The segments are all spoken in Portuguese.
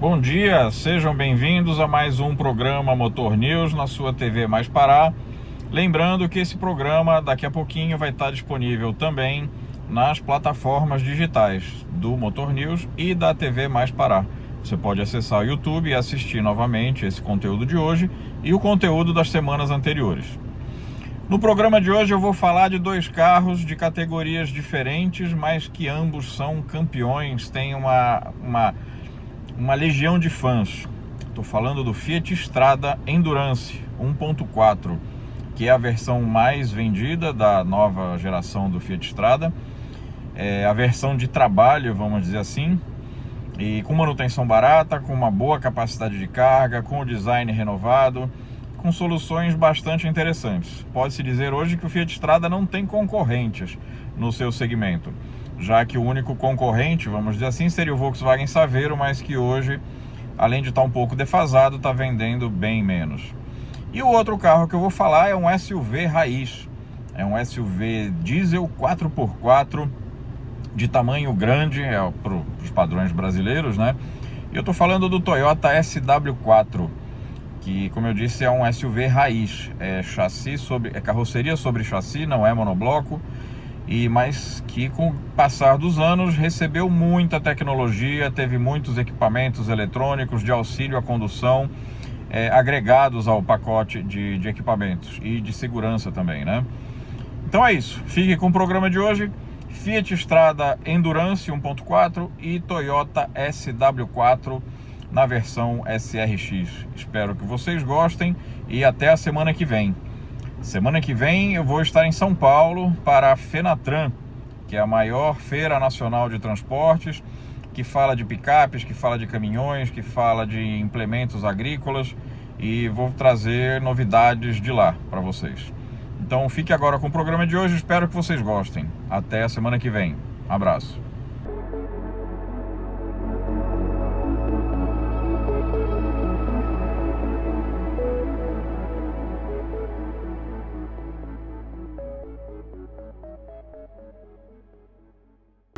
Bom dia, sejam bem-vindos a mais um programa Motor News na sua TV Mais Pará. Lembrando que esse programa daqui a pouquinho vai estar disponível também nas plataformas digitais do Motor News e da TV Mais Pará. Você pode acessar o YouTube e assistir novamente esse conteúdo de hoje e o conteúdo das semanas anteriores. No programa de hoje eu vou falar de dois carros de categorias diferentes, mas que ambos são campeões, têm uma legião de fãs. Estou falando do Fiat Strada Endurance 1.4, que é a versão mais vendida da nova geração do Fiat Strada. É a versão de trabalho, vamos dizer assim, e com manutenção barata, com uma boa capacidade de carga, com o design renovado, com soluções bastante interessantes. Pode-se dizer hoje que o Fiat Strada não tem concorrentes no seu segmento, já que o único concorrente, vamos dizer assim, seria o Volkswagen Saveiro, mas que hoje, além de estar um pouco defasado, está vendendo bem menos. E o outro carro que eu vou falar é um SUV raiz, é um SUV diesel 4x4, de tamanho grande, para os padrões brasileiros, né? E eu estou falando do Toyota SW4, que, como eu disse, é um SUV raiz, é carroceria sobre chassi, não é monobloco, mas que com o passar dos anos recebeu muita tecnologia, teve muitos equipamentos eletrônicos de auxílio à condução agregados ao pacote de equipamentos e de segurança também, né? Então é isso, fique com o programa de hoje. Fiat Strada Endurance 1.4 e Toyota SW4 na versão SRX. Espero que vocês gostem e até a semana que vem. Semana que vem eu vou estar em São Paulo para a Fenatran, que é a maior feira nacional de transportes, que fala de picapes, que fala de caminhões, que fala de implementos agrícolas, e vou trazer novidades de lá para vocês. Então fique agora com o programa de hoje, espero que vocês gostem. Até a semana que vem. Abraço.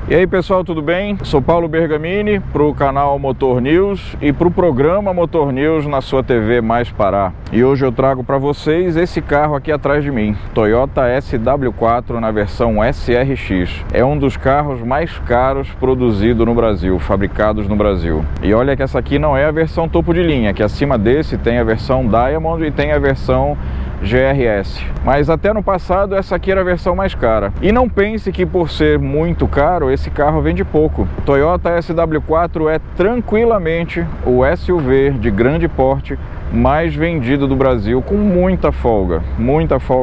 E aí pessoal, tudo bem? Sou Paulo Bergamini para o canal Motor News e para o programa Motor News na sua TV Mais Pará. E hoje eu trago para vocês esse carro aqui atrás de mim, Toyota SW4 na versão SRX. É um dos carros mais caros produzidos no Brasil, fabricados no Brasil. E olha que essa aqui não é a versão topo de linha, que acima desse tem a versão Diamond e tem a versão GRS, mas até no passado essa aqui era a versão mais cara. E não pense que por ser muito caro esse carro vende pouco. O Toyota SW4 é tranquilamente o SUV de grande porte mais vendido do Brasil, com muita folga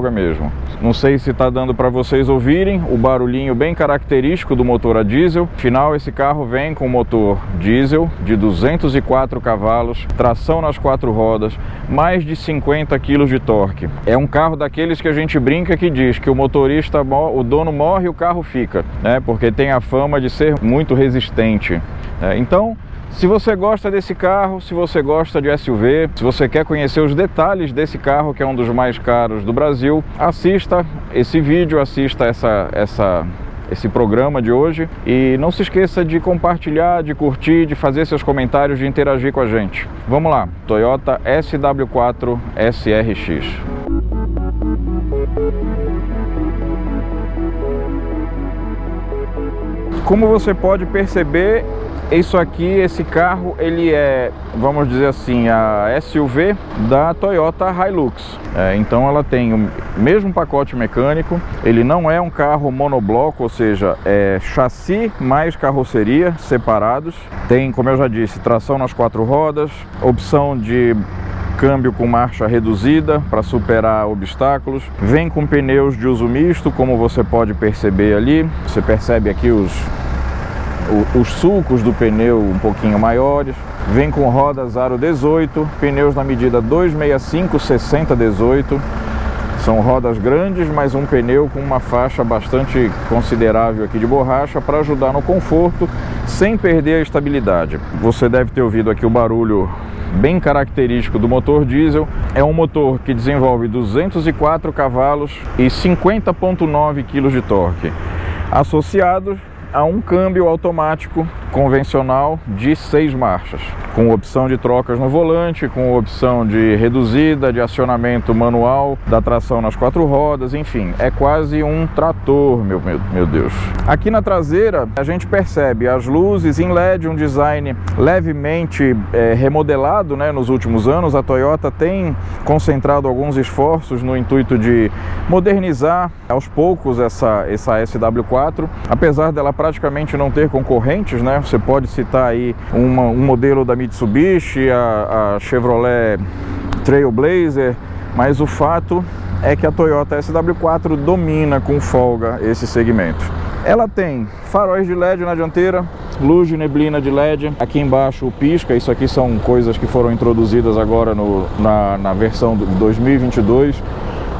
mesmo. Não sei se está dando para vocês ouvirem o barulhinho bem característico do motor a diesel. Afinal, esse carro vem com motor diesel de 204 cavalos, tração nas 4 rodas, mais de 50 kg de torque. É um carro daqueles que a gente brinca que diz que o motorista, o dono morre e o carro fica, né? Porque tem a fama de ser muito resistente. Então, se você gosta desse carro, se você gosta de SUV, se você quer conhecer os detalhes desse carro, que é um dos mais caros do Brasil, assista esse vídeo, assista esse programa de hoje e não se esqueça de compartilhar, de curtir, de fazer seus comentários, de interagir com a gente. Vamos lá, Toyota SW4 SRX. Como você pode perceber, esse carro, ele é, vamos dizer assim, a SUV da Toyota Hilux. Então ela tem o mesmo pacote mecânico, ele não é um carro monobloco, ou seja, é chassi mais carroceria separados. Tem, como eu já disse, tração nas 4 rodas, opção de câmbio com marcha reduzida para superar obstáculos. Vem com pneus de uso misto, como você pode perceber ali. Você percebe aqui os sulcos do pneu um pouquinho maiores. Vem com rodas aro 18, pneus na medida 265/60/18. São rodas grandes, mas um pneu com uma faixa bastante considerável aqui de borracha para ajudar no conforto, sem perder a estabilidade. Você deve ter ouvido aqui o barulho bem característico do motor diesel. É um motor que desenvolve 204 cavalos e 50,9 kg de torque, associados a um câmbio automático convencional de 6 marchas, com opção de trocas no volante, com opção de reduzida, de acionamento manual, da tração nas 4 rodas, enfim, é quase um trator, meu Deus. Aqui na traseira a gente percebe as luzes em LED, um design levemente remodelado, né, nos últimos anos. A Toyota tem concentrado alguns esforços no intuito de modernizar aos poucos essa SW4, apesar dela praticamente não ter concorrentes, né? Você pode citar aí um modelo da Mitsubishi, a Chevrolet Trailblazer, mas o fato é que a Toyota SW4 domina com folga esse segmento. Ela tem faróis de LED na dianteira, luz de neblina de LED, aqui embaixo o pisca. Isso aqui são coisas que foram introduzidas agora na versão de 2022.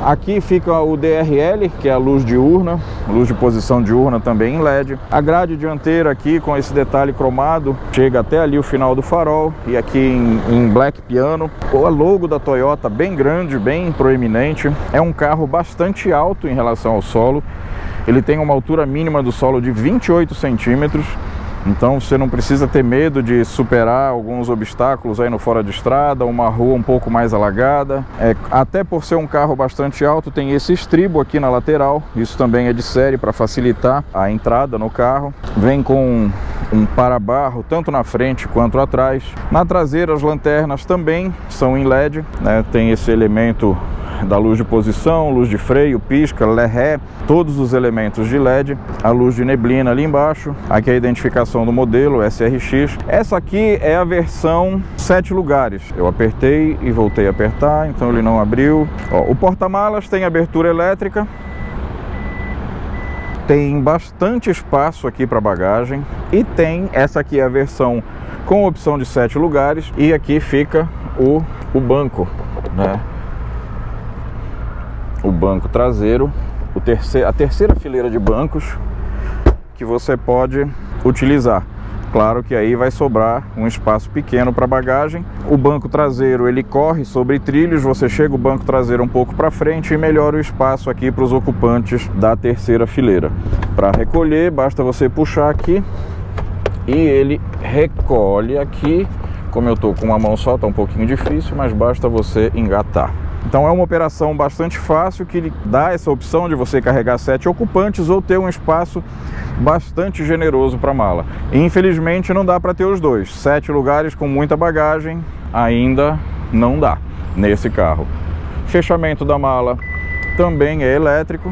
Aqui fica o DRL, que é a luz diurna, luz de posição diurna também em LED. A grade dianteira aqui com esse detalhe cromado, chega até ali o final do farol, e aqui em black piano. O logo da Toyota bem grande, bem proeminente. É um carro bastante alto em relação ao solo. Ele tem uma altura mínima do solo de 28 centímetros. Então você não precisa ter medo de superar alguns obstáculos aí no fora de estrada, uma rua um pouco mais alagada. Até por ser um carro bastante alto, tem esse estribo aqui na lateral. Isso também é de série para facilitar a entrada no carro. Vem com um para-barro tanto na frente quanto atrás. Na traseira as lanternas também são em LED, né? Tem esse elemento da luz de posição, luz de freio, pisca, ré, todos os elementos de LED, a luz de neblina ali embaixo. Aqui a identificação do modelo SRX. Essa aqui é a versão 7 lugares. Eu apertei e voltei a apertar, então ele não abriu. Ó, o porta-malas tem abertura elétrica. Tem bastante espaço aqui para bagagem. E tem, essa aqui é a versão com opção de 7 lugares. E aqui fica o banco, né? O banco traseiro, a terceira fileira de bancos que você pode utilizar. Claro que aí vai sobrar um espaço pequeno para bagagem. O banco traseiro ele corre sobre trilhos, você chega o banco traseiro um pouco para frente e melhora o espaço aqui para os ocupantes da terceira fileira. Para recolher, basta você puxar aqui e ele recolhe aqui. Como eu estou com uma mão só, está um pouquinho difícil, mas basta você engatar. Então é uma operação bastante fácil que dá essa opção de você carregar 7 ocupantes ou ter um espaço bastante generoso para mala. Infelizmente não dá para ter os dois. 7 lugares com muita bagagem ainda não dá nesse carro. Fechamento da mala também é elétrico.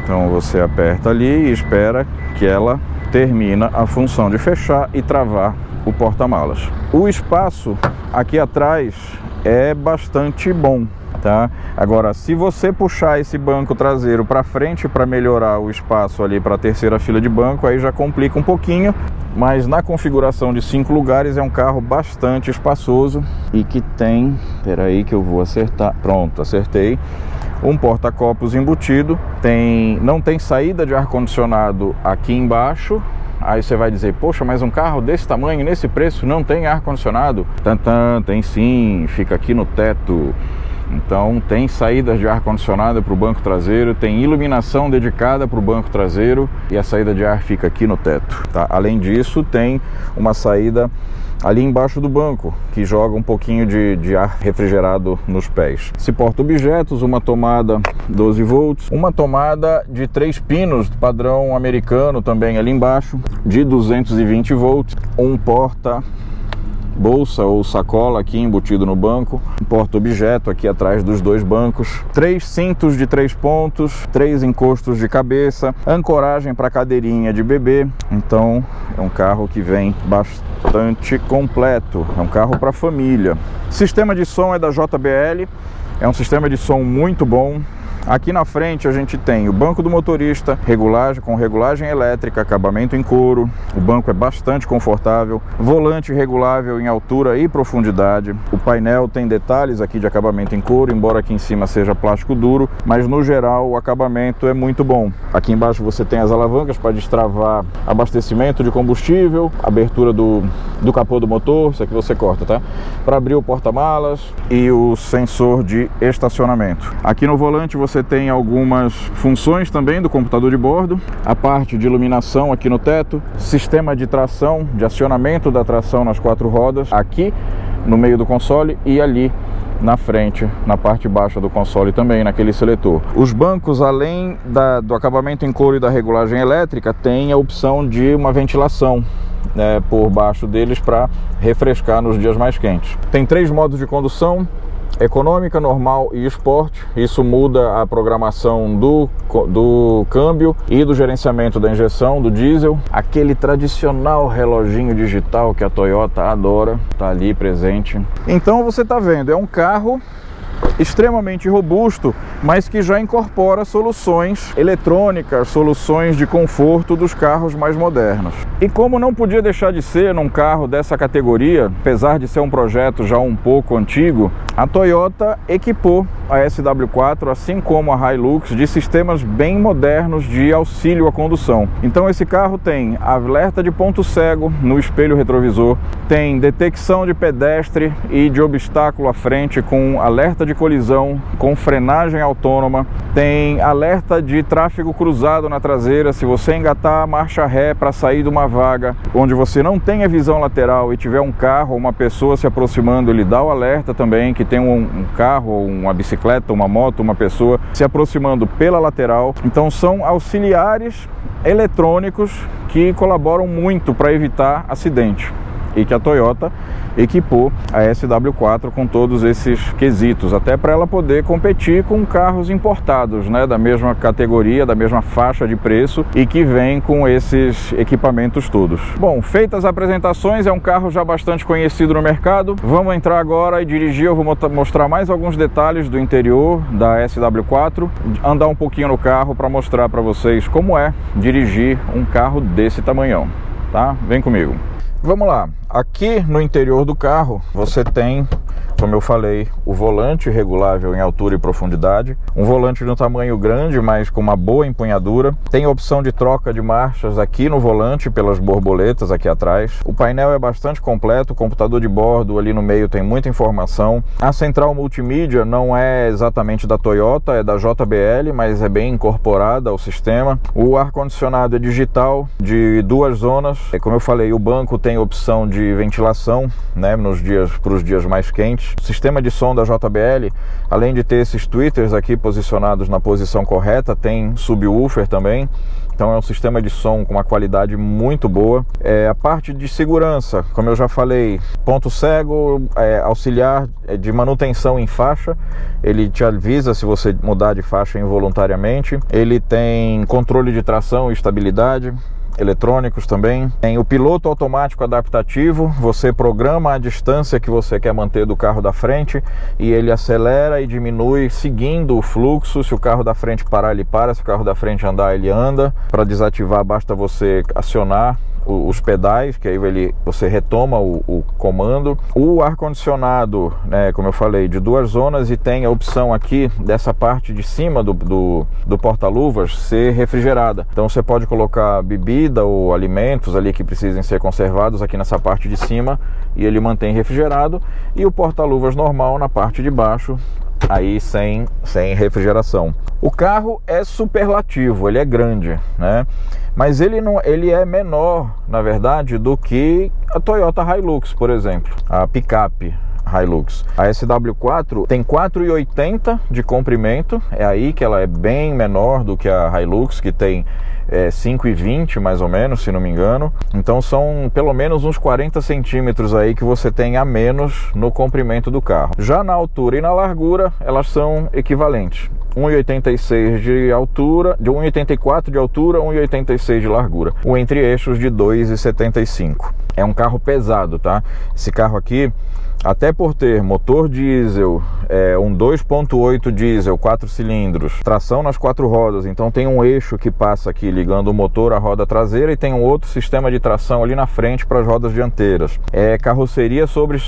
Então você aperta ali e espera que ela termina a função de fechar e travar o porta-malas. O espaço aqui atrás é bastante bom, tá? Agora, se você puxar esse banco traseiro para frente para melhorar o espaço ali para a terceira fila de banco, aí já complica um pouquinho, mas na configuração de 5 lugares é um carro bastante espaçoso e que tem, peraí que eu vou acertar, pronto, acertei. Um porta-copos embutido, não tem saída de ar-condicionado aqui embaixo. Aí você vai dizer, poxa, mas um carro desse tamanho, nesse preço, não tem ar-condicionado? Tem sim, fica aqui no teto. Então tem saídas de ar-condicionado para o banco traseiro, tem iluminação dedicada para o banco traseiro e a saída de ar fica aqui no teto, tá? Além disso, tem uma saída ali embaixo do banco, que joga um pouquinho de ar refrigerado nos pés. Se porta objetos, uma tomada 12 volts, uma tomada de 3 pinos, padrão americano também ali embaixo, de 220 volts, um porta bolsa ou sacola aqui embutido no banco, um porta-objeto aqui atrás dos 2 bancos, 3 cintos de 3 pontos, 3 encostos de cabeça, ancoragem para cadeirinha de bebê. Então é um carro que vem bastante completo, é um carro para família. Sistema de som é da JBL, é um sistema de som muito bom. Aqui na frente a gente tem o banco do motorista, com regulagem elétrica, acabamento em couro. O banco é bastante confortável, volante regulável em altura e profundidade. O painel tem detalhes aqui de acabamento em couro, embora aqui em cima seja plástico duro, mas no geral o acabamento é muito bom. Aqui embaixo você tem as alavancas para destravar abastecimento de combustível, abertura do capô do motor, isso aqui você corta, tá? Para abrir o porta-malas e o sensor de estacionamento. Aqui no volante você você tem algumas funções também do computador de bordo, a parte de iluminação aqui no teto, sistema de tração, de acionamento da tração nas 4 rodas, aqui no meio do console e ali na frente, na parte baixa do console também, naquele seletor. Os bancos, além do acabamento em couro e da regulagem elétrica, tem a opção de uma ventilação por baixo deles para refrescar nos dias mais quentes. Tem 3 modos de condução: econômica, normal e esporte. Isso muda a programação do câmbio e do gerenciamento da injeção do diesel. Aquele tradicional reloginho digital que a Toyota adora, tá ali presente. Então você tá vendo, é um carro extremamente robusto, mas que já incorpora soluções eletrônicas, soluções de conforto dos carros mais modernos. E como não podia deixar de ser num carro dessa categoria, apesar de ser um projeto já um pouco antigo, a Toyota equipou a SW4, assim como a Hilux, de sistemas bem modernos de auxílio à condução. Então esse carro tem alerta de ponto cego no espelho retrovisor, tem detecção de pedestre e de obstáculo à frente com alerta de colisão, com frenagem autônoma, tem alerta de tráfego cruzado na traseira. Se você engatar a marcha ré para sair de uma vaga onde você não tenha visão lateral e tiver um carro ou uma pessoa se aproximando, ele dá o alerta também que tem um carro, uma bicicleta, uma moto, uma pessoa se aproximando pela lateral. Então são auxiliares eletrônicos que colaboram muito para evitar acidente, e que a Toyota equipou a SW4 com todos esses quesitos, até para ela poder competir com carros importados, da mesma categoria, da mesma faixa de preço e que vem com esses equipamentos todos. Bom, feitas as apresentações, é um carro já bastante conhecido no mercado. Vamos entrar agora e dirigir. Eu vou mostrar mais alguns detalhes do interior da SW4, andar um pouquinho no carro para mostrar para vocês como é dirigir um carro desse tamanhão, tá? Vem comigo. Vamos lá, aqui no interior do carro você tem, como eu falei, o volante regulável em altura e profundidade, um volante de um tamanho grande, mas com uma boa empunhadura. Tem a opção de troca de marchas aqui no volante pelas borboletas aqui atrás. O painel é bastante completo, o computador de bordo ali no meio tem muita informação. A central multimídia não é exatamente da Toyota, é da JBL, mas é bem incorporada ao sistema. O ar-condicionado é digital, de 2 zonas. Como eu falei, o banco tem opção de ventilação, para os dias mais quentes. O sistema de som da JBL, além de ter esses tweeters aqui posicionados na posição correta, tem subwoofer também. Então é um sistema de som com uma qualidade muito boa. A parte de segurança, como eu já falei, ponto cego, auxiliar de manutenção em faixa. Ele te avisa se você mudar de faixa involuntariamente. Ele tem controle de tração e estabilidade, eletrônicos também. Tem o piloto automático adaptativo, você programa a distância que você quer manter do carro da frente e ele acelera e diminui seguindo o fluxo. Se o carro da frente parar, ele para; se o carro da frente andar, ele anda. Para desativar, basta você acionar os pedais, que aí você retoma o comando. O ar-condicionado, como eu falei, de 2 zonas, e tem a opção aqui dessa parte de cima do porta-luvas ser refrigerada. Então você pode colocar bebida ou alimentos ali que precisem ser conservados aqui nessa parte de cima e ele mantém refrigerado. E o porta-luvas normal na parte de baixo, aí sem refrigeração. O carro é superlativo, ele é grande, mas ele é menor, na verdade, do que a Toyota Hilux, por exemplo, a picape Hilux. A SW4 tem 4,80 de comprimento, é aí que ela é bem menor do que a Hilux, que tem 5,20 mais ou menos, se não me engano. Então são pelo menos uns 40 centímetros aí que você tem a menos no comprimento do carro. Já na altura e na largura, elas são equivalentes. 1,86 de altura, de 1,84 de altura, 1,86 de largura. O entre-eixos de 2,75. É um carro pesado, tá? Esse carro aqui, até por ter motor diesel, um 2.8 diesel, 4 cilindros, tração nas 4 rodas, então tem um eixo que passa aqui ligando o motor à roda traseira e tem um outro sistema de tração ali na frente para as rodas dianteiras. É carroceria sobre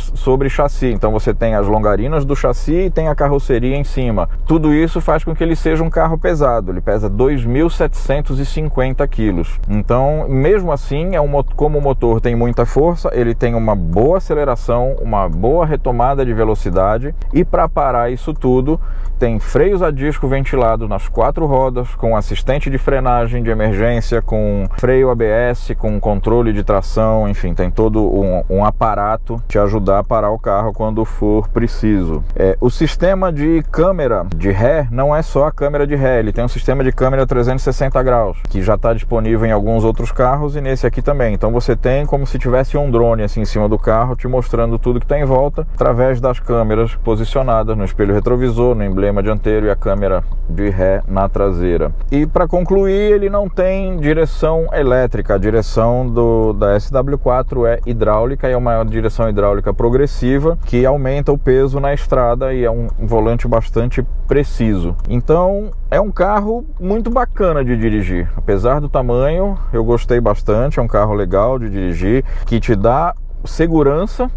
chassi, então você tem as longarinas do chassi e tem a carroceria em cima. Tudo isso faz com que ele seja um carro pesado, ele pesa 2.750 quilos. Então, mesmo assim, como o motor tem muita força, ele tem uma boa aceleração, uma boa retomada de velocidade, e para parar isso tudo tem freios a disco ventilado nas 4 rodas, com assistente de frenagem de emergência, com freio ABS, com controle de tração, enfim, tem todo um aparato te ajudar a parar o carro quando for preciso. O sistema de câmera de ré não é só a câmera de ré, ele tem um sistema de câmera 360 graus, que já está disponível em alguns outros carros e nesse aqui também. Então você tem como se tivesse um drone assim em cima do carro, te mostrando tudo que está em volta, através das câmeras posicionadas no espelho retrovisor, no emblema dianteiro e a câmera de ré na traseira. E para concluir, ele não tem direção elétrica, a direção da SW4 é hidráulica, e é uma direção hidráulica progressiva que aumenta o peso na estrada, e é um volante bastante preciso. Então é um carro muito bacana de dirigir, apesar do tamanho, eu gostei bastante, é um carro legal de dirigir, que te dá segurança.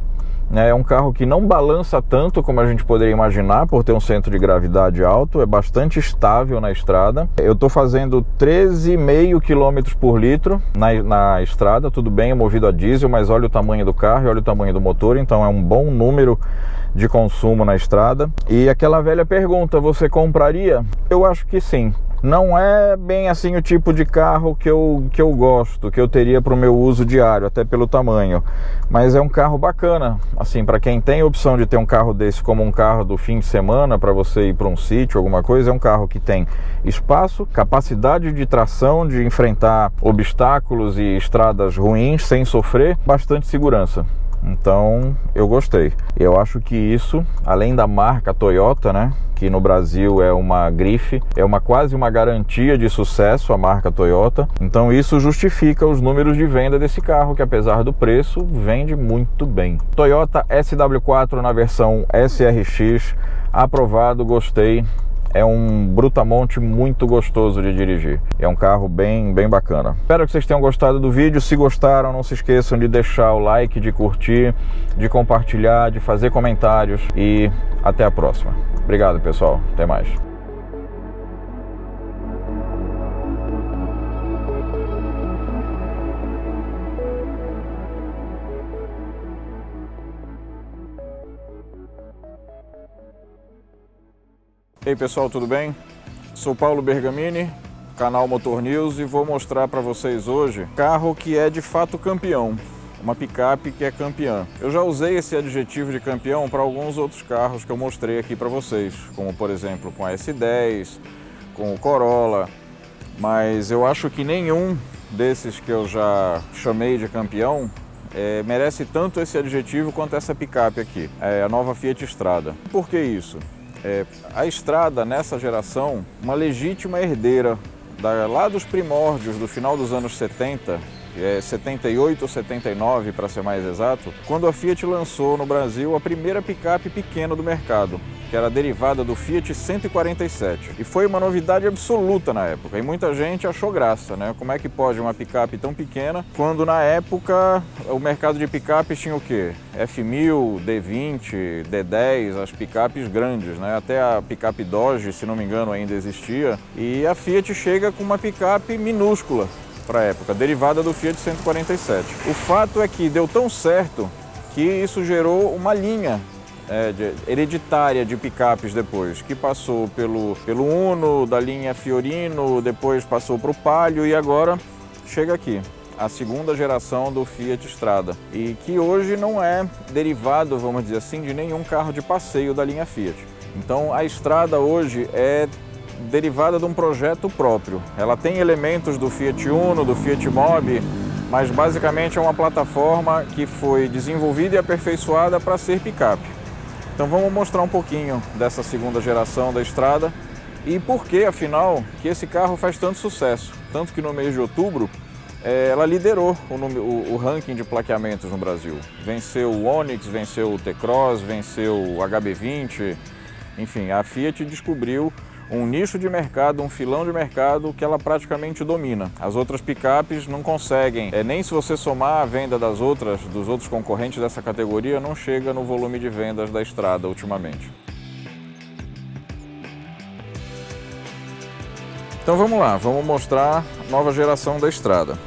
É um carro que não balança tanto como a gente poderia imaginar, por ter um centro de gravidade alto, é bastante estável na estrada. Eu estou fazendo 13,5 km por litro na estrada, tudo bem, é movido a diesel, mas olha o tamanho do carro e olha o tamanho do motor, então é um bom número de consumo na estrada. E aquela velha pergunta, você compraria? Eu acho que sim. Não é bem assim o tipo de carro que eu gosto, que eu teria para o meu uso diário, até pelo tamanho. Mas é um carro bacana, assim, para quem tem a opção de ter um carro desse como um carro do fim de semana, para você ir para um sítio, alguma coisa, é um carro que tem espaço, capacidade de tração, de enfrentar obstáculos e estradas ruins sem sofrer, bastante segurança. Então eu gostei. Eu acho que isso, além da marca Toyota, né, que no Brasil é uma grife, é quase uma garantia de sucesso a marca Toyota. Então isso justifica os números de venda desse carro, que apesar do preço, vende muito bem. Toyota SW4 na versão SRX, aprovado, gostei. É um brutamonte muito gostoso de dirigir. É um carro bem bacana. Espero que vocês tenham gostado do vídeo. Se gostaram, não se esqueçam de deixar o like, de curtir, de compartilhar, de fazer comentários. E até a próxima. Obrigado, pessoal. Até mais. E aí pessoal, tudo bem? Sou Paulo Bergamini, canal Motor News, e vou mostrar para vocês hoje um carro que é de fato campeão, uma picape que é campeã. Eu já usei esse adjetivo de campeão para alguns outros carros que eu mostrei aqui para vocês, como por exemplo com a S10, com o Corolla, mas eu acho que nenhum desses que eu já chamei de campeão merece tanto esse adjetivo quanto essa picape aqui, a nova Fiat Strada. Por que isso? A Strada, nessa geração, uma legítima herdeira lá dos primórdios, do final dos anos 70, 78 ou 79 para ser mais exato, quando a Fiat lançou no Brasil a primeira picape pequena do mercado, que era derivada do Fiat 147. E foi uma novidade absoluta na época, e muita gente achou graça, né? Como é que pode uma picape tão pequena, quando na época o mercado de picapes tinha o quê? F1000, D20, D10, as picapes grandes, né? Até a picape Dodge, se não me engano, ainda existia, e a Fiat chega com uma picape minúscula para a época, derivada do Fiat 147. O fato é que deu tão certo que isso gerou uma linha hereditária de picapes depois, que passou pelo Uno, da linha Fiorino, depois passou para o Palio e agora chega aqui, a segunda geração do Fiat Strada, e que hoje não é derivado, vamos dizer assim, de nenhum carro de passeio da linha Fiat. Então a Strada hoje é derivada de um projeto próprio. Ela tem elementos do Fiat Uno, do Fiat Mobi, mas basicamente é uma plataforma que foi desenvolvida e aperfeiçoada para ser picape. Então vamos mostrar um pouquinho dessa segunda geração da Strada e por que, afinal, que esse carro faz tanto sucesso. Tanto que no mês de outubro ela liderou o ranking de plaqueamentos no Brasil. Venceu o Onix, venceu o T-Cross, venceu o HB20, enfim, a Fiat descobriu um nicho de mercado, um filão de mercado que ela praticamente domina. As outras picapes não conseguem, nem se você somar a venda dos outros concorrentes dessa categoria, não chega no volume de vendas da Strada ultimamente. Então vamos lá, vamos mostrar a nova geração da Strada.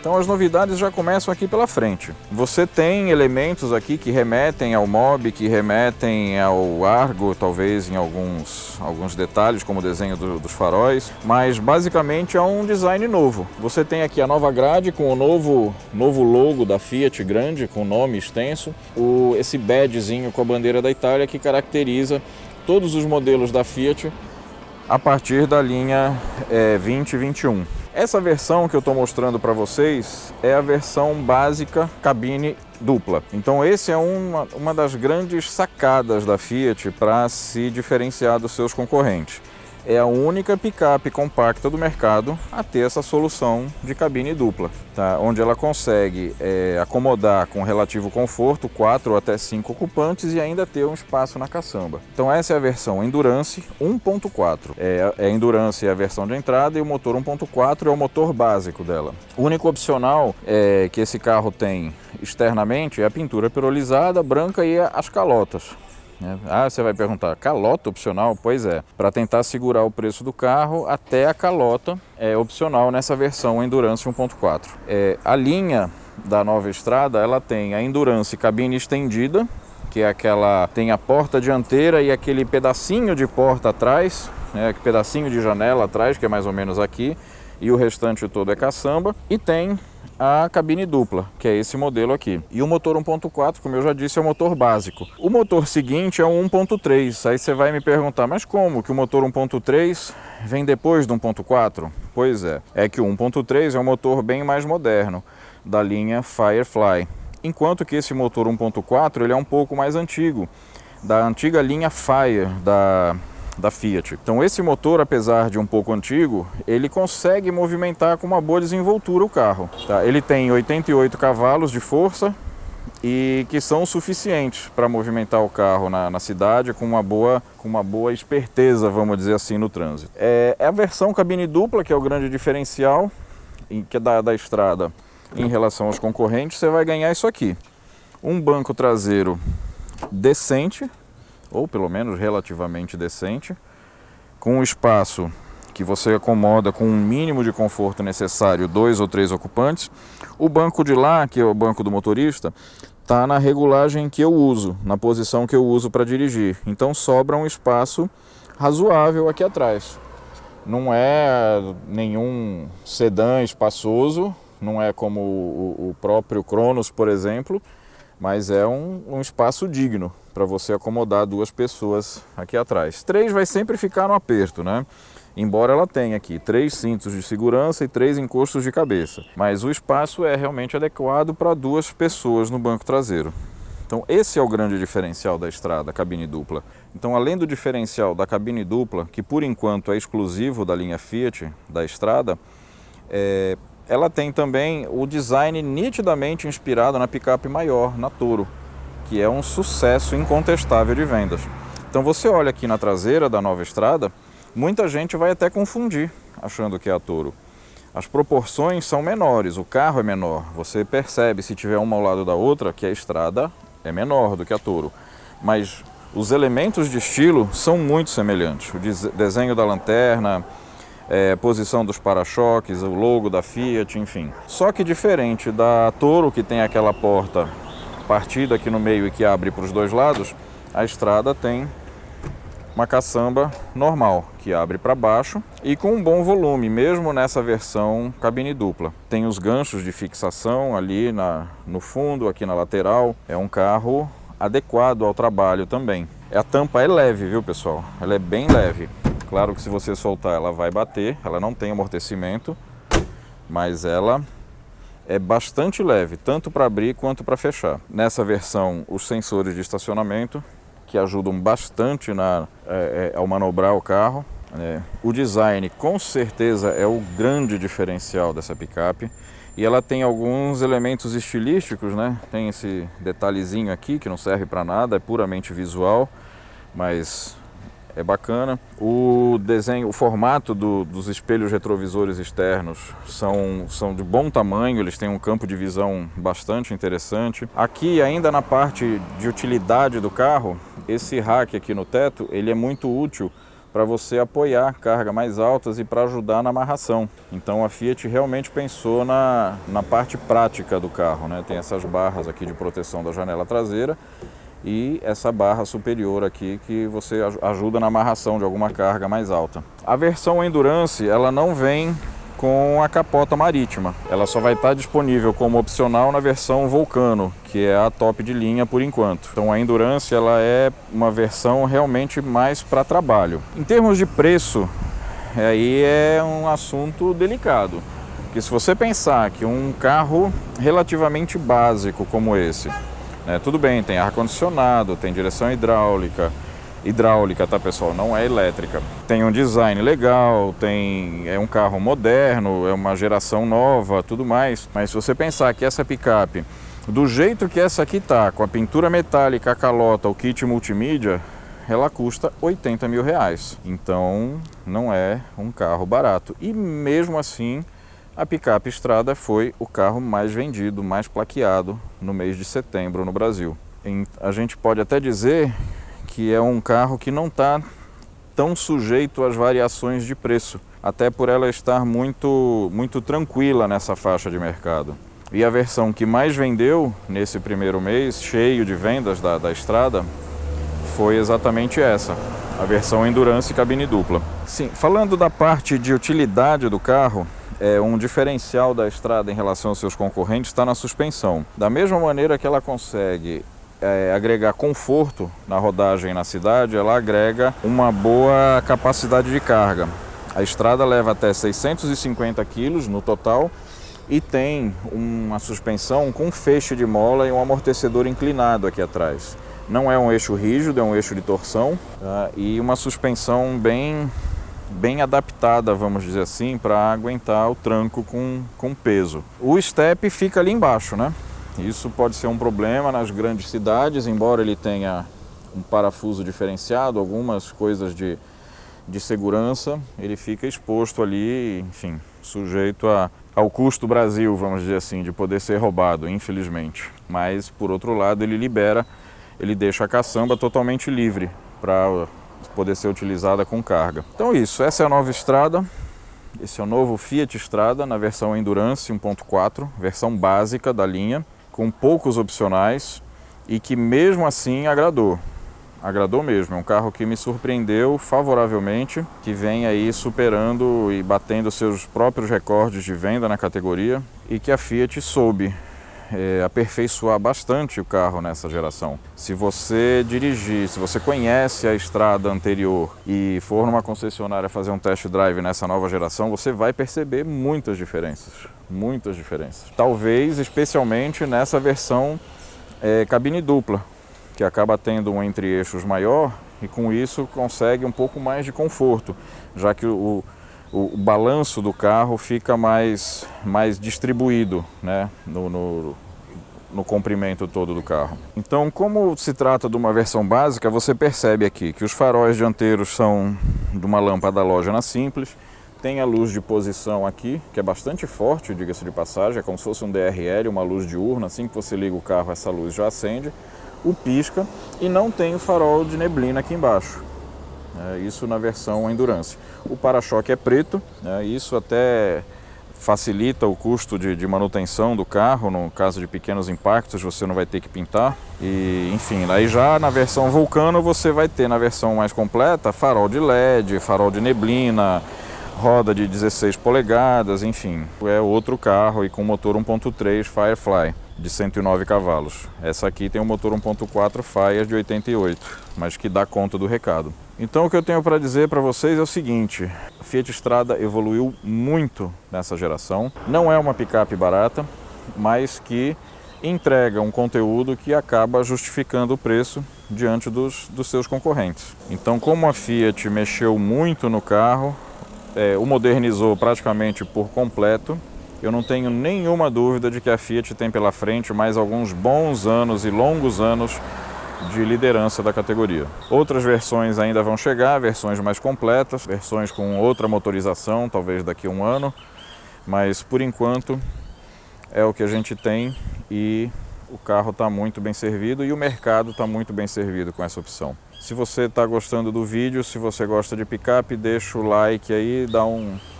Então as novidades já começam aqui pela frente. Você tem elementos aqui que remetem ao Mob, que remetem ao Argo, talvez em alguns detalhes, como o desenho dos faróis, mas basicamente é um design novo. Você tem aqui a nova grade com o novo logo da Fiat grande, com nome extenso, esse badgezinho com a bandeira da Itália que caracteriza todos os modelos da Fiat a partir da linha 2021. Essa versão que eu estou mostrando para vocês é a versão básica cabine dupla. Então esse é uma das grandes sacadas da Fiat para se diferenciar dos seus concorrentes. É a única picape compacta do mercado a ter essa solução de cabine dupla, tá? Onde ela consegue acomodar com relativo conforto 4 ou até 5 ocupantes e ainda ter um espaço na caçamba. Então essa é a versão Endurance 1.4. A Endurance é a versão de entrada e o motor 1.4 é o motor básico dela. O único opcional que esse carro tem externamente é a pintura pirolizada, branca e as calotas. Você vai perguntar, calota opcional? Pois é, para tentar segurar o preço do carro, até a calota é opcional nessa versão Endurance 1.4. A linha da nova Strada, ela tem a Endurance cabine estendida, que é aquela, tem a porta dianteira e aquele pedacinho de porta atrás, pedacinho de janela atrás, que é mais ou menos aqui, e o restante todo é caçamba, e tem a cabine dupla, que é esse modelo aqui. E o motor 1.4, como eu já disse, é o motor básico. O motor seguinte é o 1.3. Aí você vai me perguntar, mas como que o motor 1.3 vem depois do 1.4? Pois é que o 1.3 é um motor bem mais moderno, da linha Firefly. Enquanto que esse motor 1.4 ele é um pouco mais antigo, da antiga linha Fire da Fiat. Então esse motor, apesar de um pouco antigo, ele consegue movimentar com uma boa desenvoltura o carro, tá? Ele tem 88 cavalos de força e que são suficientes para movimentar o carro na cidade com uma boa esperteza, vamos dizer assim, no trânsito. É a versão cabine dupla que é o grande diferencial que da Strada em relação aos concorrentes. Você vai ganhar isso aqui: um banco traseiro decente, ou pelo menos relativamente decente, com um espaço que você acomoda com um mínimo de conforto necessário 2 ou 3 ocupantes. O banco de lá, que é o banco do motorista, está na regulagem que eu uso, na posição que eu uso para dirigir. Então sobra um espaço razoável aqui atrás. Não é nenhum sedã espaçoso, não é como o próprio Cronos, por exemplo, mas é um espaço digno para você acomodar 2 pessoas aqui atrás. 3 vai sempre ficar no aperto, né? Embora ela tenha aqui 3 cintos de segurança e 3 encostos de cabeça. Mas o espaço é realmente adequado para 2 pessoas no banco traseiro. Então esse é o grande diferencial da Strada, cabine dupla. Então, além do diferencial da cabine dupla, que por enquanto é exclusivo da linha Fiat, da Strada, ela tem também o design nitidamente inspirado na picape maior, na Toro, que é um sucesso incontestável de vendas. Então você olha aqui na traseira da nova Strada, muita gente vai até confundir, achando que é a Toro. As proporções são menores, o carro é menor. Você percebe, se tiver uma ao lado da outra, que a Strada é menor do que a Toro. Mas os elementos de estilo são muito semelhantes. O desenho da lanterna, posição dos para-choques, o logo da Fiat, enfim. Só que diferente da Toro, que tem aquela porta partida aqui no meio e que abre para os 2 lados, a Strada tem uma caçamba normal, que abre para baixo e com um bom volume, mesmo nessa versão cabine dupla. Tem os ganchos de fixação ali no fundo, aqui na lateral. É um carro adequado ao trabalho também. A tampa é leve, viu, pessoal? Ela é bem leve. Claro que se você soltar ela vai bater, ela não tem amortecimento, mas ela é bastante leve, tanto para abrir quanto para fechar. Nessa versão, os sensores de estacionamento, que ajudam bastante ao manobrar o carro. O design, com certeza, é o grande diferencial dessa picape. E ela tem alguns elementos estilísticos, né? Tem esse detalhezinho aqui, que não serve para nada, é puramente visual, mas é bacana. O desenho, o formato dos espelhos retrovisores externos são de bom tamanho, eles têm um campo de visão bastante interessante. Aqui, ainda na parte de utilidade do carro, esse rack aqui no teto, ele é muito útil para você apoiar cargas mais altas e para ajudar na amarração. Então a Fiat realmente pensou na parte prática do carro, né? Tem essas barras aqui de proteção da janela traseira e essa barra superior aqui que você ajuda na amarração de alguma carga mais alta. A versão Endurance, ela não vem com a capota marítima. Ela só vai estar disponível como opcional na versão Vulcano, que é a top de linha por enquanto. Então a Endurance, ela é uma versão realmente mais para trabalho. Em termos de preço, aí é um assunto delicado. Porque se você pensar que um carro relativamente básico como esse, né, tudo bem, tem ar-condicionado, tem direção hidráulica, tá pessoal, não é elétrica. Tem um design legal, é um carro moderno, é uma geração nova, tudo mais. Mas se você pensar que essa picape, do jeito que essa aqui tá, com a pintura metálica, a calota, o kit multimídia, ela custa R$80 mil. Então não é um carro barato. E mesmo assim, a picape Strada foi o carro mais vendido, mais plaqueado no mês de setembro no Brasil. A gente pode até dizer que é um carro que não está tão sujeito às variações de preço, até por ela estar muito tranquila nessa faixa de mercado. E a versão que mais vendeu nesse primeiro mês, cheio de vendas da Strada, foi exatamente essa, a versão Endurance cabine dupla. Sim, falando da parte de utilidade do carro, um diferencial da Strada em relação aos seus concorrentes está na suspensão. Da mesma maneira que ela consegue agregar conforto na rodagem na cidade, ela agrega uma boa capacidade de carga. A Strada leva até 650 kg no total e tem uma suspensão com feixe de mola e um amortecedor inclinado aqui atrás. Não é um eixo rígido, é um eixo de torção, tá? E uma suspensão bem adaptada, vamos dizer assim, para aguentar o tranco com peso. O step fica ali embaixo, né? Isso pode ser um problema nas grandes cidades, embora ele tenha um parafuso diferenciado, algumas coisas de segurança, ele fica exposto ali, enfim, sujeito ao custo Brasil, vamos dizer assim, de poder ser roubado, infelizmente. Mas, por outro lado, ele deixa a caçamba totalmente livre para poder ser utilizada com carga. Então isso, essa é a nova Strada. Esse é o novo Fiat Strada na versão Endurance 1.4, versão básica da linha, com poucos opcionais e que mesmo assim agradou. Agradou mesmo, é um carro que me surpreendeu favoravelmente, que vem aí superando e batendo seus próprios recordes de venda na categoria e que a Fiat soube aperfeiçoar bastante o carro nessa geração. Se você dirigir, se você conhece a Strada anterior e for numa concessionária fazer um test drive nessa nova geração, você vai perceber muitas diferenças. Muitas diferenças. Talvez especialmente nessa versão cabine dupla, que acaba tendo um entre-eixos maior e com isso consegue um pouco mais de conforto, já que o balanço do carro fica mais distribuído, né, no comprimento todo do carro. Então, como se trata de uma versão básica, você percebe aqui que os faróis dianteiros são de uma lâmpada halógena simples, tem a luz de posição aqui, que é bastante forte, diga-se de passagem, é como se fosse um DRL, uma luz diurna, assim que você liga o carro essa luz já acende, o pisca e não tem o farol de neblina aqui embaixo. Isso na versão Endurance. O para-choque é preto, isso até facilita o custo de manutenção do carro, no caso de pequenos impactos você não vai ter que pintar. E enfim, aí já na versão Vulcano você vai ter na versão mais completa farol de LED, farol de neblina, roda de 16 polegadas, enfim. É outro carro e com motor 1.3 Firefly de 109 cavalos. Essa aqui tem um motor 1.4 Fiat de 88, mas que dá conta do recado. Então o que eu tenho para dizer para vocês é o seguinte: a Fiat Strada evoluiu muito nessa geração. Não é uma picape barata, mas que entrega um conteúdo que acaba justificando o preço diante dos seus concorrentes. Então, como a Fiat mexeu muito no carro, o modernizou praticamente por completo, eu não tenho nenhuma dúvida de que a Fiat tem pela frente mais alguns bons anos e longos anos de liderança da categoria. Outras versões ainda vão chegar, versões mais completas, versões com outra motorização, talvez daqui a um ano, mas por enquanto é o que a gente tem e o carro está muito bem servido e o mercado está muito bem servido com essa opção. Se você está gostando do vídeo, se você gosta de picape, deixa o like aí,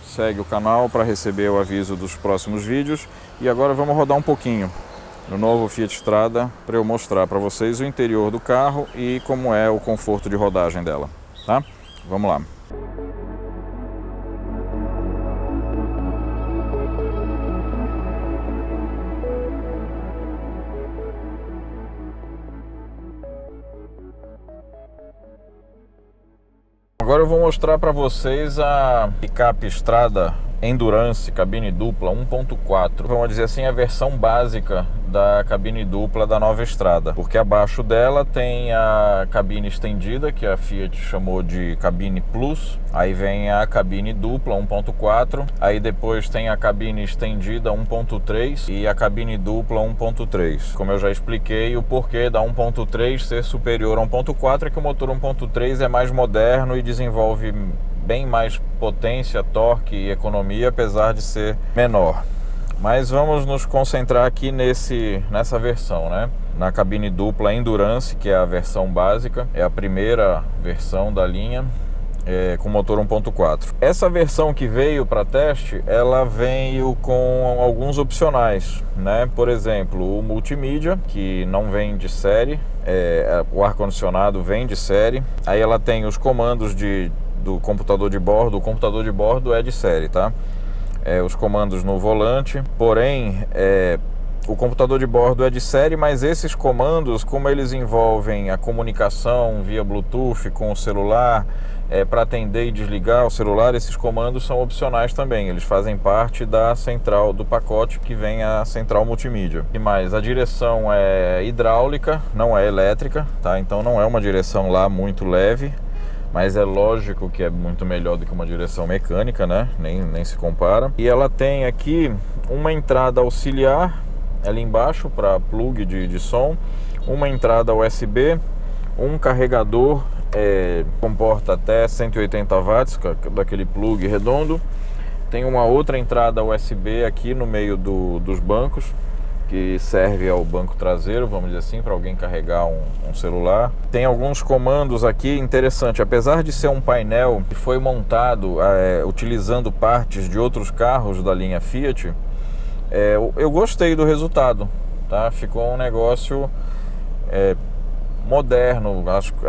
segue o canal para receber o aviso dos próximos vídeos. E agora vamos rodar um pouquinho no novo Fiat Strada para eu mostrar para vocês o interior do carro e como é o conforto de rodagem dela, tá? Vamos lá. Agora eu vou mostrar para vocês a picape Strada Endurance cabine dupla 1.4, vamos dizer assim, a versão básica da cabine dupla da nova Strada, porque abaixo dela tem a cabine estendida, que a Fiat chamou de cabine Plus, aí vem a cabine dupla 1.4, aí depois tem a cabine estendida 1.3 e a cabine dupla 1.3. Como eu já expliquei, o porquê da 1.3 ser superior a 1.4 é que o motor 1.3 é mais moderno e desenvolve bem mais potência, torque e economia, apesar de ser menor. Mas vamos nos concentrar aqui nessa versão, né? Na cabine dupla Endurance, que é a versão básica, é a primeira versão da linha, com motor 1.4. Essa versão que veio para teste, ela veio com alguns opcionais, né? Por exemplo, o multimídia, que não vem de série, o ar-condicionado vem de série, aí ela tem os comandos do computador de bordo. O computador de bordo é de série, tá? Os comandos no volante, porém o computador de bordo é de série, mas esses comandos, como eles envolvem a comunicação via Bluetooth com o celular, para atender e desligar o celular, esses comandos são opcionais também, eles fazem parte da central do pacote que vem a central multimídia. E mais, a direção é hidráulica, não é elétrica, tá? Então não é uma direção lá muito leve, mas é lógico que é muito melhor do que uma direção mecânica, né? Nem se compara. E ela tem aqui uma entrada auxiliar ali embaixo para plug de som, uma entrada USB, um carregador, comporta até 180 watts, daquele plug redondo. Tem uma outra entrada USB aqui no meio dos bancos, que serve ao banco traseiro, vamos dizer assim, para alguém carregar um celular. Tem alguns comandos aqui interessante, apesar de ser um painel que foi montado utilizando partes de outros carros da linha Fiat, eu gostei do resultado, tá? Ficou um negócio moderno,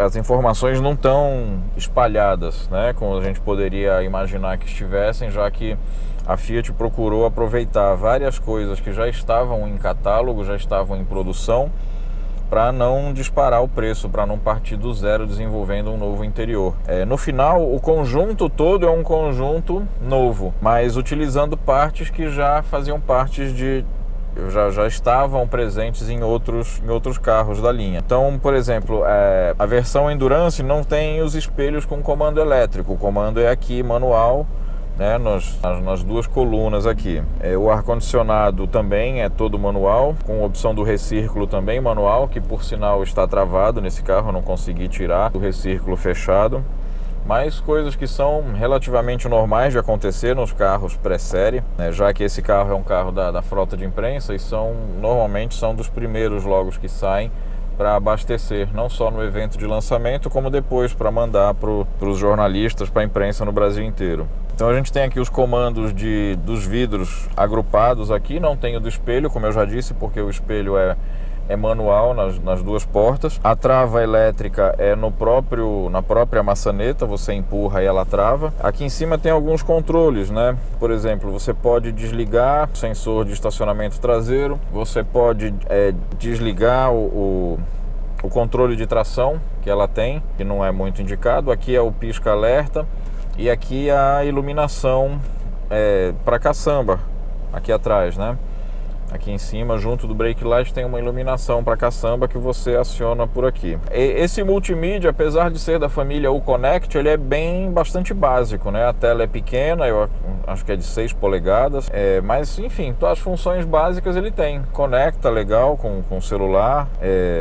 as informações não estão espalhadas, né, como a gente poderia imaginar que estivessem, já que a Fiat procurou aproveitar várias coisas que já estavam em catálogo, já estavam em produção, para não disparar o preço, para não partir do zero desenvolvendo um novo interior. No final, o conjunto todo é um conjunto novo, mas utilizando partes que já faziam partes já estavam presentes em outros carros da linha. Então, por exemplo, a versão Endurance não tem os espelhos com comando elétrico, o comando é aqui manual, né, nas duas colunas aqui. O ar-condicionado também é todo manual, com opção do recírculo também manual, que por sinal está travado nesse carro, eu não consegui tirar o recírculo fechado. Mas coisas que são relativamente normais de acontecer nos carros pré-série, né, já que esse carro é um carro da frota de imprensa e normalmente são dos primeiros logo que saem para abastecer, não só no evento de lançamento, como depois para mandar para os jornalistas, para a imprensa no Brasil inteiro. Então a gente tem aqui os comandos dos vidros agrupados aqui, não tem o do espelho, como eu já disse, porque o espelho é manual nas duas portas. A trava elétrica é na própria maçaneta, você empurra e ela trava. Aqui em cima tem alguns controles, né? Por exemplo, você pode desligar o sensor de estacionamento traseiro, você pode desligar o controle de tração que ela tem, que não é muito indicado. Aqui é o pisca-alerta e aqui a iluminação para caçamba, aqui atrás, né? Aqui em cima, junto do brake light, tem uma iluminação para caçamba que você aciona por aqui. Esse multimídia, apesar de ser da família Uconnect, ele é bastante básico, né? A tela é pequena, eu acho que é de 6 polegadas, mas enfim, todas as funções básicas ele tem. Conecta legal com o celular,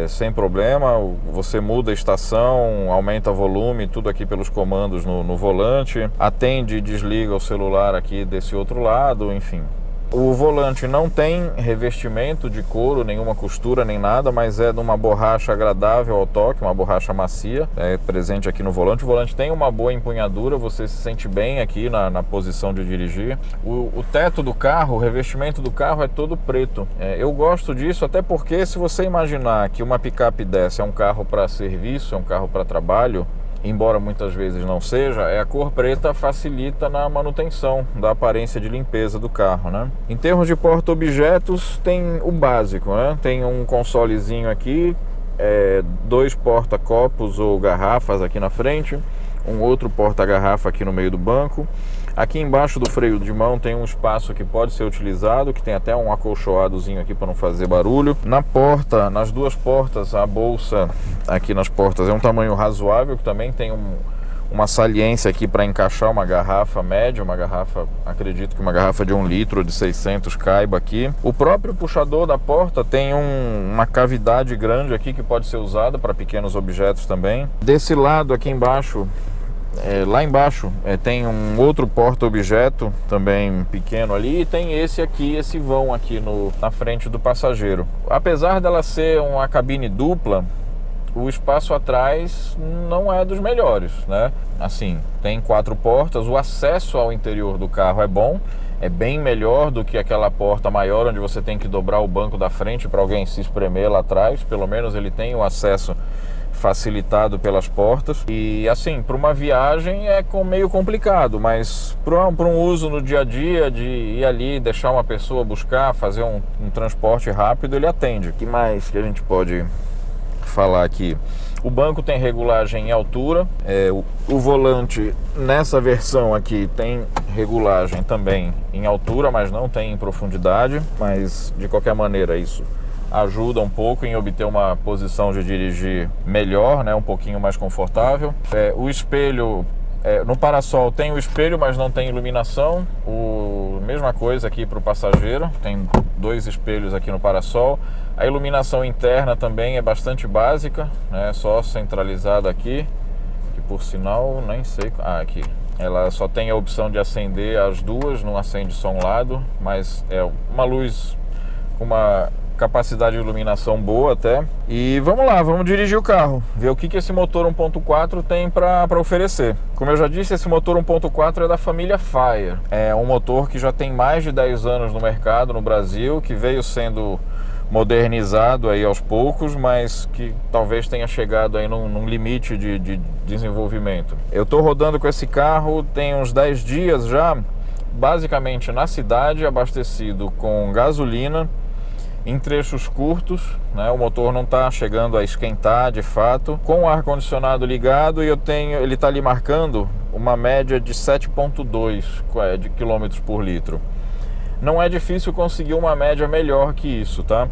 sem problema. Você muda a estação, aumenta volume, tudo aqui pelos comandos no volante. Atende e desliga o celular aqui desse outro lado, enfim. O volante não tem revestimento de couro, nenhuma costura nem nada, mas é de uma borracha agradável ao toque, uma borracha macia, é presente aqui no volante. O volante tem uma boa empunhadura, você se sente bem aqui na posição de dirigir. O teto do carro, o revestimento do carro é todo preto. Eu gosto disso até porque, se você imaginar que uma picape dessa é um carro para serviço, é um carro para trabalho, embora muitas vezes não seja, a cor preta facilita na manutenção da aparência de limpeza do carro, né? Em termos de porta-objetos, tem o básico, né? Tem um consolezinho aqui, 2 porta-copos ou garrafas aqui na frente, um outro porta-garrafa aqui no meio do banco. Aqui embaixo do freio de mão tem um espaço que pode ser utilizado, que tem até um acolchoadozinho aqui para não fazer barulho. Na porta, nas duas portas, a bolsa aqui nas portas é um tamanho razoável, que também tem uma saliência aqui para encaixar uma garrafa média, uma garrafa, acredito que uma garrafa de 1 litro, de 600 caiba aqui. O próprio puxador da porta tem uma cavidade grande aqui que pode ser usada para pequenos objetos também. Desse lado aqui embaixo, lá embaixo tem um outro porta-objeto também pequeno ali, e tem esse aqui, esse vão aqui na frente do passageiro. Apesar dela ser uma cabine dupla, o espaço atrás não é dos melhores, né? Assim, tem 4 portas, o acesso ao interior do carro é bom, é bem melhor do que aquela porta maior onde você tem que dobrar o banco da frente para alguém se espremer lá atrás. Pelo menos ele tem o acesso facilitado pelas portas. E assim, para uma viagem é meio complicado, mas para um uso no dia a dia, de ir ali, deixar uma pessoa buscar, fazer um transporte rápido, ele atende. O que mais que a gente pode falar aqui? O banco tem regulagem em altura, o volante nessa versão aqui tem regulagem também em altura, mas não tem em profundidade, mas de qualquer maneira isso ajuda um pouco em obter uma posição de dirigir melhor, né, um pouquinho mais confortável. O espelho, no parasol tem o espelho, mas não tem iluminação. Mesma coisa aqui para o passageiro, tem 2 espelhos aqui no parasol. A iluminação interna também é bastante básica, né, só centralizada aqui, que por sinal nem sei... aqui. Ela só tem a opção de acender as duas, não acende só um lado, mas é uma luz com uma capacidade de iluminação boa até. E vamos lá, vamos dirigir o carro, ver o que esse motor 1.4 tem para oferecer. Como eu já disse, esse motor 1.4 é da família Fire. É um motor que já tem mais de 10 anos no mercado no Brasil, que veio sendo modernizado aí aos poucos, mas que talvez tenha chegado aí num limite de desenvolvimento. Eu estou rodando com esse carro tem uns 10 dias já, basicamente na cidade, abastecido com gasolina, em trechos curtos, né? O motor não está chegando a esquentar de fato, com o ar-condicionado ligado, e ele está ali marcando uma média de 7,2 de quilômetros por litro. Não é difícil conseguir uma média melhor que isso, tá?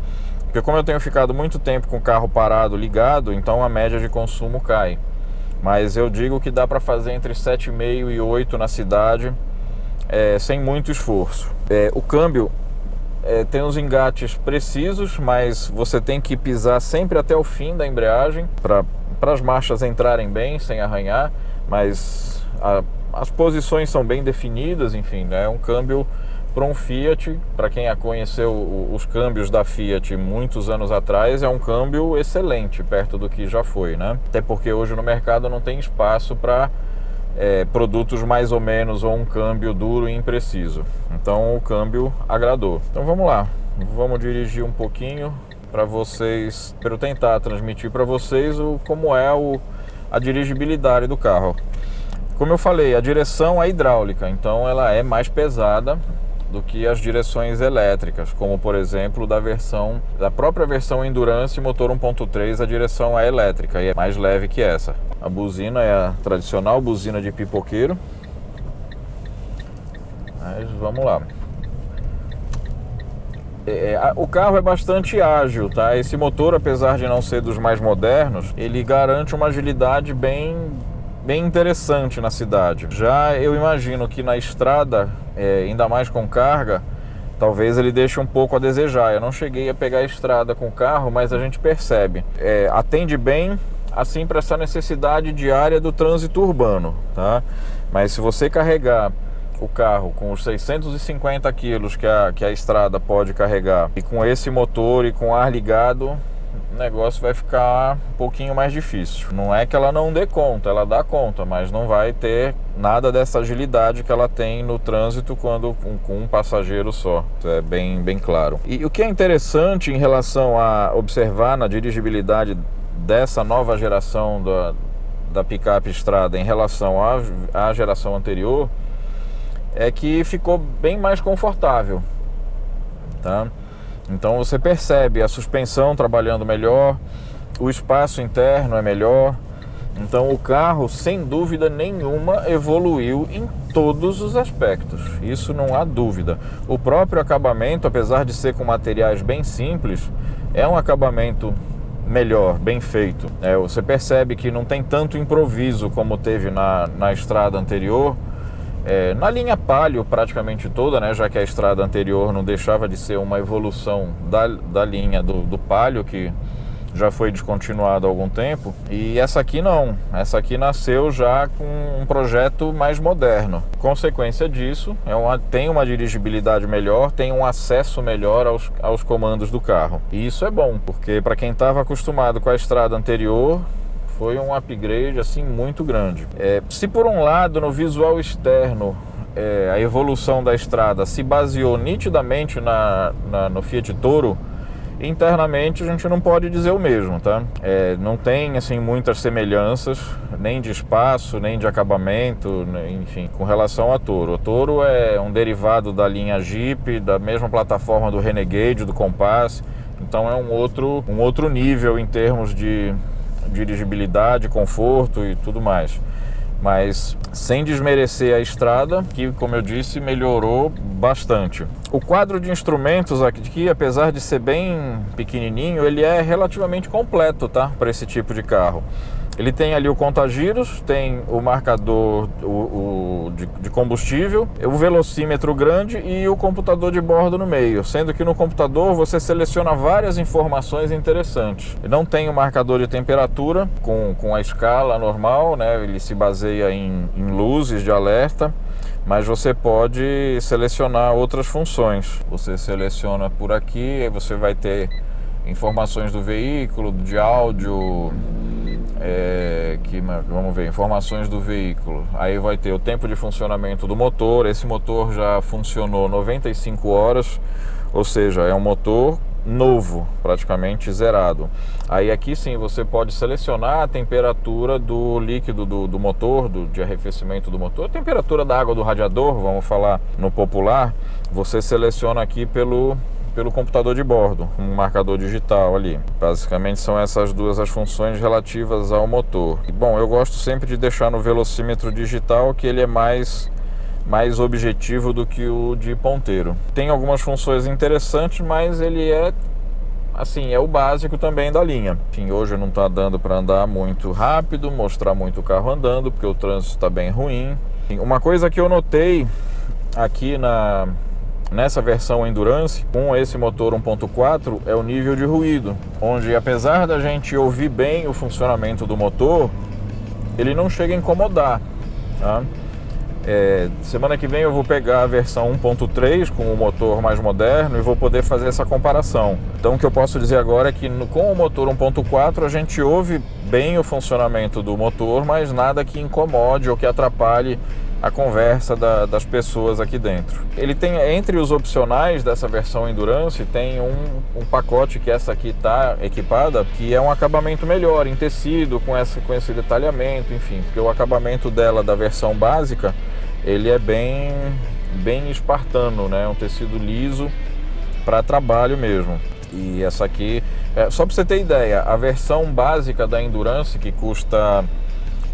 Porque como eu tenho ficado muito tempo com o carro parado ligado, então a média de consumo cai. Mas eu digo que dá para fazer entre 7,5 e 8 na cidade, sem muito esforço. O câmbio tem os engates precisos, mas você tem que pisar sempre até o fim da embreagem para as marchas entrarem bem, sem arranhar, mas as posições são bem definidas, enfim, né? É um câmbio para um Fiat. Para quem conheceu os câmbios da Fiat muitos anos atrás, é um câmbio excelente, perto do que já foi, né? Até porque hoje no mercado não tem espaço para produtos mais ou menos, ou um câmbio duro e impreciso. Então o câmbio agradou. Então vamos lá, vamos dirigir um pouquinho para eu tentar transmitir para vocês como é a dirigibilidade do carro. Como eu falei, a direção é hidráulica, então ela é mais pesada do que as direções elétricas, como por exemplo da própria versão Endurance motor 1.3, a direção é elétrica e é mais leve que essa. A buzina é a tradicional buzina de pipoqueiro. Mas vamos lá. O carro é bastante ágil, tá? Esse motor, apesar de não ser dos mais modernos, ele garante uma agilidade bem interessante na cidade. Já eu imagino que na estrada, ainda mais com carga, talvez ele deixe um pouco a desejar. Eu não cheguei a pegar a estrada com o carro, mas a gente percebe. Atende bem, assim, para essa necessidade diária do trânsito urbano, tá? Mas se você carregar o carro com os 650 quilos que a estrada pode carregar e com esse motor e com ar ligado, o negócio vai ficar um pouquinho mais difícil. Não é que ela não dê conta, ela dá conta, mas não vai ter nada dessa agilidade que ela tem no trânsito quando com um passageiro só. Isso é bem claro. E o que é interessante em relação a observar na dirigibilidade dessa nova geração da picape estrada em relação à geração anterior é que ficou bem mais confortável, tá? Então você percebe a suspensão trabalhando melhor, o espaço interno é melhor. Então o carro, sem dúvida nenhuma, evoluiu em todos os aspectos. Isso não há dúvida. O próprio acabamento, apesar de ser com materiais bem simples, é um acabamento melhor, bem feito. Você percebe que não tem tanto improviso como teve na estrada anterior. Na linha Palio praticamente toda, né, já que a estrada anterior não deixava de ser uma evolução da linha do Palio, que já foi descontinuado há algum tempo. E essa aqui não, essa aqui nasceu já com um projeto mais moderno. Consequência disso, tem uma dirigibilidade melhor, tem um acesso melhor aos comandos do carro. E isso é bom, porque para quem estava acostumado com a estrada anterior, foi um upgrade assim muito grande. Se por um lado no visual externo a evolução da estrada se baseou nitidamente no Fiat Toro, internamente a gente não pode dizer o mesmo, tá? Não tem assim muitas semelhanças, nem de espaço, nem de acabamento, enfim, com relação a Toro. O Toro é um derivado da linha Jeep, da mesma plataforma do Renegade, do Compass, então é um outro nível em termos de dirigibilidade, conforto e tudo mais. Mas sem desmerecer a estrada, que, como eu disse, melhorou bastante. O quadro de instrumentos aqui, apesar de ser bem pequenininho, ele é relativamente completo, tá? Para esse tipo de carro. Ele tem ali o conta-giros, tem o marcador de combustível, o velocímetro grande e o computador de bordo no meio, sendo que no computador você seleciona várias informações interessantes. Não tem o marcador de temperatura com a escala normal, né? Ele se baseia em luzes de alerta, mas você pode selecionar outras funções. Você seleciona por aqui, aí você vai ter informações do veículo, de áudio, vamos ver, informações do veículo. Aí vai ter o tempo de funcionamento do motor. Esse motor já funcionou 95 horas, ou seja, é um motor novo, praticamente zerado. Aí aqui sim você pode selecionar a temperatura do líquido do motor, de arrefecimento do motor, a temperatura da água do radiador, vamos falar no popular. Você seleciona aqui pelo computador de bordo, um marcador digital ali. Basicamente são essas duas as funções relativas ao motor. Bom, eu gosto sempre de deixar no velocímetro digital, que ele é mais objetivo do que o de ponteiro. Tem algumas funções interessantes, mas ele é o básico também da linha. Enfim, hoje não está dando para andar muito rápido, mostrar muito o carro andando, porque o trânsito está bem ruim. Uma coisa que eu notei aqui nessa versão Endurance, com esse motor 1.4, é o nível de ruído, onde apesar da gente ouvir bem o funcionamento do motor, ele não chega a incomodar, tá? Semana que vem eu vou pegar a versão 1.3 com o motor mais moderno e vou poder fazer essa comparação. Então o que eu posso dizer agora é que com o motor 1.4 a gente ouve bem o funcionamento do motor, mas nada que incomode ou que atrapalhe a conversa das pessoas aqui dentro. Ele tem, entre os opcionais dessa versão Endurance, tem um pacote que essa aqui está equipada, que é um acabamento melhor, em tecido, com esse detalhamento, enfim, porque o acabamento dela, da versão básica, ele é bem espartano, né? Um tecido liso para trabalho mesmo. E essa aqui, só para você ter ideia, a versão básica da Endurance, que custa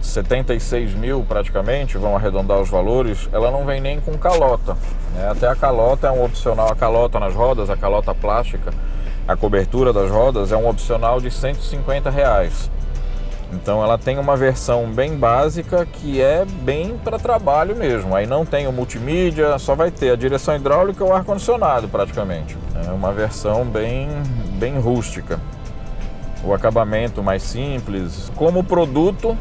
76 mil praticamente, vão arredondar os valores, ela não vem nem com calota, né? Até a calota é um opcional, a calota nas rodas, a calota plástica, a cobertura das rodas é um opcional de R$150. Então ela tem uma versão bem básica que é bem para trabalho mesmo. Aí não tem o multimídia, só vai ter a direção hidráulica ou ar-condicionado praticamente. É uma versão bem rústica. O acabamento mais simples. Como produto,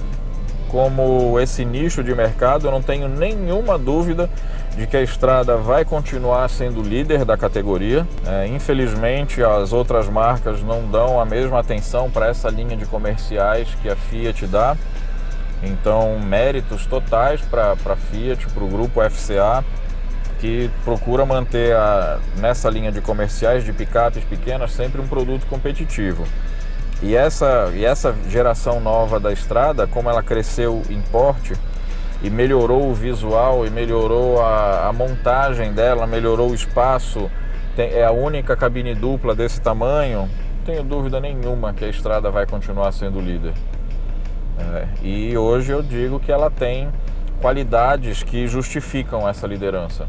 como esse nicho de mercado, eu não tenho nenhuma dúvida de que a Strada vai continuar sendo líder da categoria. Infelizmente, as outras marcas não dão a mesma atenção para essa linha de comerciais que a Fiat dá. Então, méritos totais para a Fiat, para o grupo FCA, que procura manter nessa linha de comerciais de picapes pequenas sempre um produto competitivo. E essa geração nova da Strada, como ela cresceu em porte e melhorou o visual e melhorou a montagem dela, melhorou o espaço, é a única cabine dupla desse tamanho, não tenho dúvida nenhuma que a Strada vai continuar sendo líder. E hoje eu digo que ela tem qualidades que justificam essa liderança.